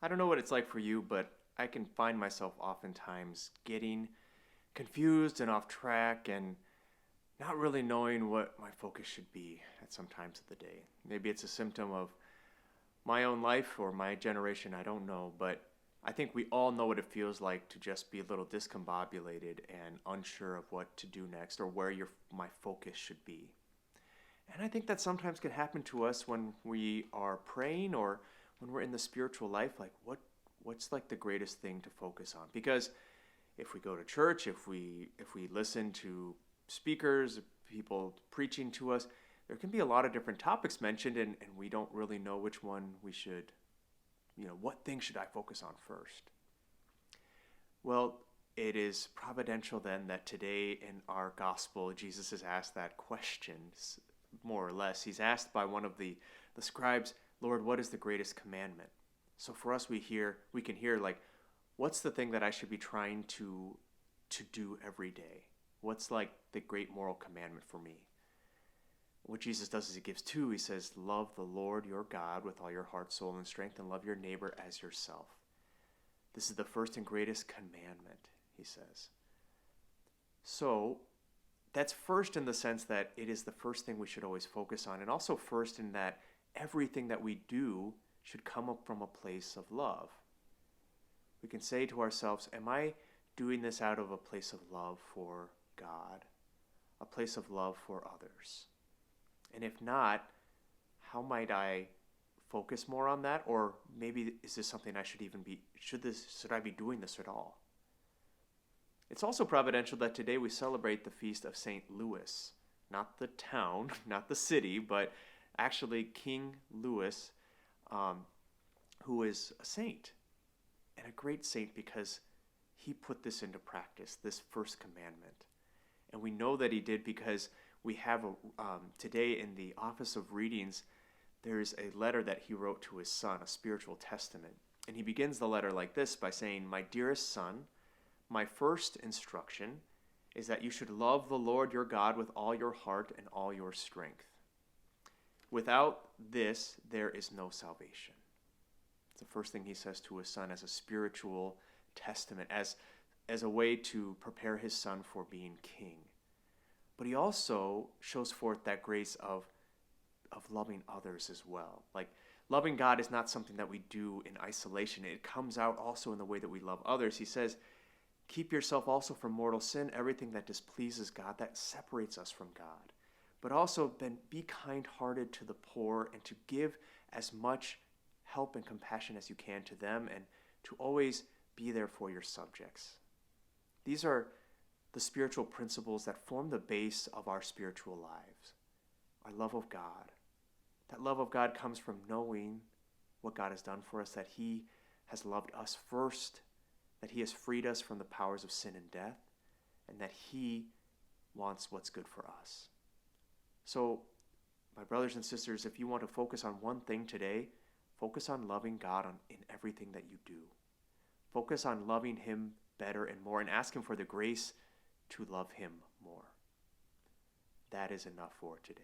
I don't know what it's like for you, but I can find myself oftentimes getting confused and off track and not really knowing what my focus should be at some times of the day. Maybe it's a symptom of my own life or my generation, I don't know, but I think we all know what it feels like to just be a little discombobulated and unsure of what to do next or where my focus should be. And I think that sometimes can happen to us when we are praying or when we're in the spiritual life. Like, what's like the greatest thing to focus on? Because if we go to church, if we listen to speakers, people preaching to us, there can be a lot of different topics mentioned, and we don't really know which one we should, what thing should I focus on first? Well, it is providential then that today in our gospel, Jesus is asked that question, more or less. He's asked by one of the scribes, Lord, what is the greatest commandment? So for us, we can hear like, what's the thing that I should be trying to do every day? What's like the great moral commandment for me? What Jesus does is he gives two. He says, love the Lord your God with all your heart, soul, and strength, and love your neighbor as yourself. This is the first and greatest commandment, he says. So that's first in the sense that it is the first thing we should always focus on, and also first in that everything that we do should come up from a place of love. We can say to ourselves, am I doing this out of a place of love for God, a place of love for others? And if not, how might I focus more on that? Or maybe is this something I should I be doing this at all? It's also providential that today we celebrate the feast of St. Louis, not the town, not the city, but actually King Louis, who is a saint, and a great saint because he put this into practice, this first commandment. And we know that he did because we have today in the Office of Readings, there's a letter that he wrote to his son, a spiritual testament. And he begins the letter like this by saying, my dearest son, my first instruction is that you should love the Lord your God with all your heart and all your strength. Without this, there is no salvation. It's the first thing he says to his son as a spiritual testament, as a way to prepare his son for being king. But he also shows forth that grace of loving others as well. Like, loving God is not something that we do in isolation. It comes out also in the way that we love others. He says, keep yourself also from mortal sin, everything that displeases God, that separates us from God. But also then be kind-hearted to the poor and to give as much help and compassion as you can to them, and to always be there for your subjects. These are the spiritual principles that form the base of our spiritual lives. Our love of God. That love of God comes from knowing what God has done for us, that he has loved us first, that he has freed us from the powers of sin and death, and that he wants what's good for us. So, my brothers and sisters, if you want to focus on one thing today, focus on loving God in everything that you do. Focus on loving him better and more, and ask him for the grace to love him more. That is enough for today.